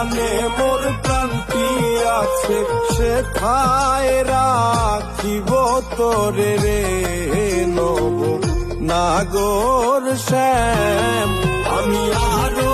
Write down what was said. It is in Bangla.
যেখানে মোর প্রান্তি আছে সেথায় রাখিব তোরে রে নব নাগর শ্যাম। আমি আরো